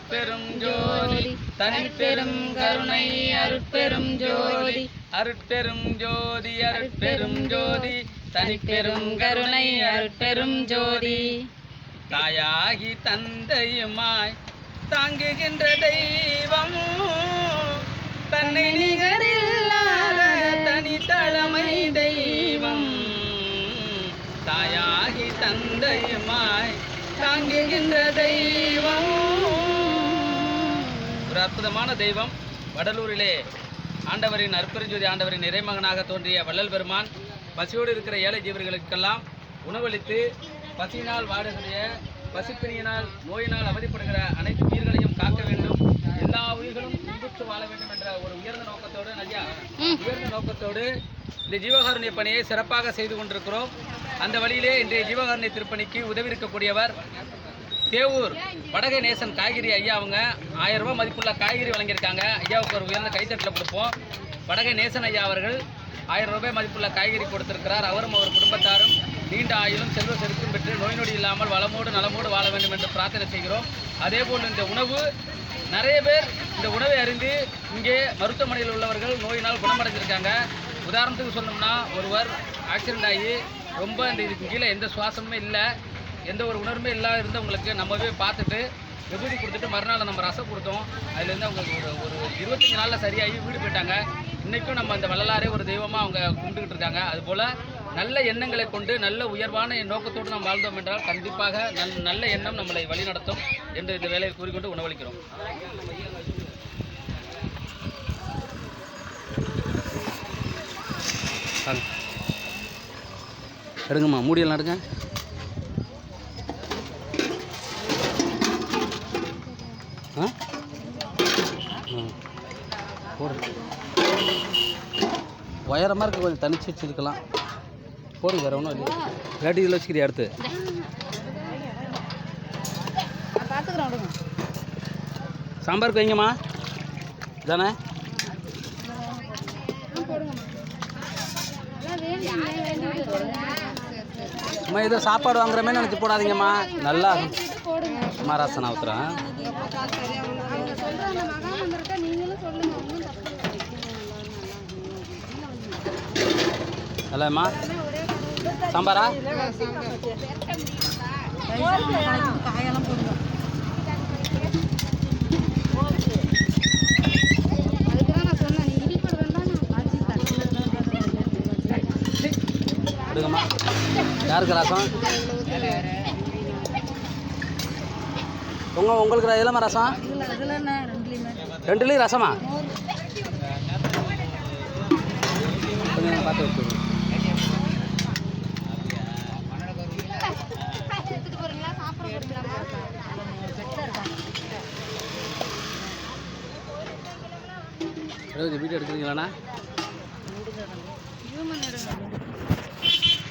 அருட்பெரும் ஜோதி தனிப்பெரும் கருணை அருட்பெரும் ஜோதி அருட்பெரும் ஜோதி அருட்பெரும் ஜோதி தனிப்பெரும் கருணை அருட்பெரும் ஜோதி தாயாகி தந்தையுமாய் தாங்குகின்ற தெய்வம் தன்னை நிகரில்லாத தனித்தலைமை தெய்வம் தாயாகி தந்தையுமாய் தாங்குகின்ற தெய்வம். ஒரு அற்புதமான தெய்வம். வடலூரிலே ஆண்டவரின் அருட்பெருஞ்சோதி ஆண்டவரின் இறைமகனாக தோன்றிய வள்ளல் பெருமான் பசியோடு இருக்கிற ஏழை ஜீவர்களுக்கெல்லாம் உணவளித்து பசியினால் வாடுகிற பசிப்பிணியினால் நோயினால் அவதிப்படுகிற அனைத்து உயிர்களையும் காக்க வேண்டும், எல்லா உயிர்களும் இன்புற்று வாழ வேண்டும் என்ற ஒரு உயர்ந்த நோக்கத்தோடு இந்த ஜீவகாருண்ய பணியை சிறப்பாக செய்து கொண்டிருக்கிறோம். அந்த வழியிலே இன்றைய ஜீவகாருண்ய திருப்பணிக்கு உதவி இருக்கக்கூடியவர் தேவூர் வடகை நேசன் காய்கறி ஐயா. அவங்க 1000 ரூபாய் மதிப்புள்ள காய்கறி வழங்கியிருக்காங்க. ஐயாவுக்கு ஒரு உயர்ந்த கைத்தட்டில் கொடுப்போம். வடகை நேசன் ஐயா அவர்கள் 1000 ரூபாய் மதிப்புள்ள காய்கறி கொடுத்திருக்கிறார். அவரும் அவர் குடும்பத்தாரும் நீண்ட ஆயுளும் செல்வ செருக்கும் பெற்று நோய் நொடி இல்லாமல் வளமோடு நலமோடு வாழ வேண்டும் என்று பிரார்த்தனை செய்கிறோம். அதேபோல் இந்த உணவு நிறைய பேர் இந்த உணவை அறிந்து இங்கே மருத்துவமனையில் உள்ளவர்கள் நோயினால் குணமடைஞ்சிருக்காங்க. உதாரணத்துக்கு சொன்னோம்னா, ஒருவர் ஆக்சிடென்ட் ஆகி ரொம்ப இந்த இதுக்கு கீழே எந்த சுவாசமே இல்லை, எந்த ஒரு உணர்வுமே இல்லாத இருந்தவங்களுக்கு நம்மவே பார்த்துட்டு விபூதி கொடுத்துட்டு மறுநாள் நம்ம ரசம் கொடுத்தோம். அதுலேருந்து அவங்களுக்கு ஒரு 25 நாளில் சரியாகி வீடு போயிட்டாங்க. இன்றைக்கும் நம்ம அந்த வள்ளலாரே ஒரு தெய்வமாக அவங்க கும்பிட்டுக்கிட்டு இருக்காங்க. அதுபோல் நல்ல எண்ணங்களை கொண்டு நல்ல உயர்வான நோக்கத்தோடு நாம் வாழ்ந்தோம் என்றால் கண்டிப்பாக நல்ல எண்ணம் நம்மளை வழிநடத்தும் என்று இந்த வேலையை கூறிக்கொண்டு உணவளிக்கிறோம். எடுங்கம்மா, மூடியெல்லாம் எடுங்க. உயரமாக இருக்க கொஞ்சம் தனிச்சு வச்சுருக்கலாம். போடு, வேறு ஒன்றும் இல்லை. வேட்டி இதில் வச்சுக்கிறியா அடுத்து? சாம்பாருக்கு வைங்கம்மா. தானே அம்மா, ஏதோ சாப்பாடு வாங்குற மாதிரி நினச்சி போடாதீங்கம்மா. நல்லா மகாராசனா ஊத்துறேன். இல்லைம்மா, சாம்பாரா? எடுங்கம்மா. யாருக்கு ரசம்? உங்களுக்கு எதுலம்மா ரசம்? 2 ரசமா? பார்த்து வச்சு வீடியோ எடுக்கிறீங்களாண்ணா?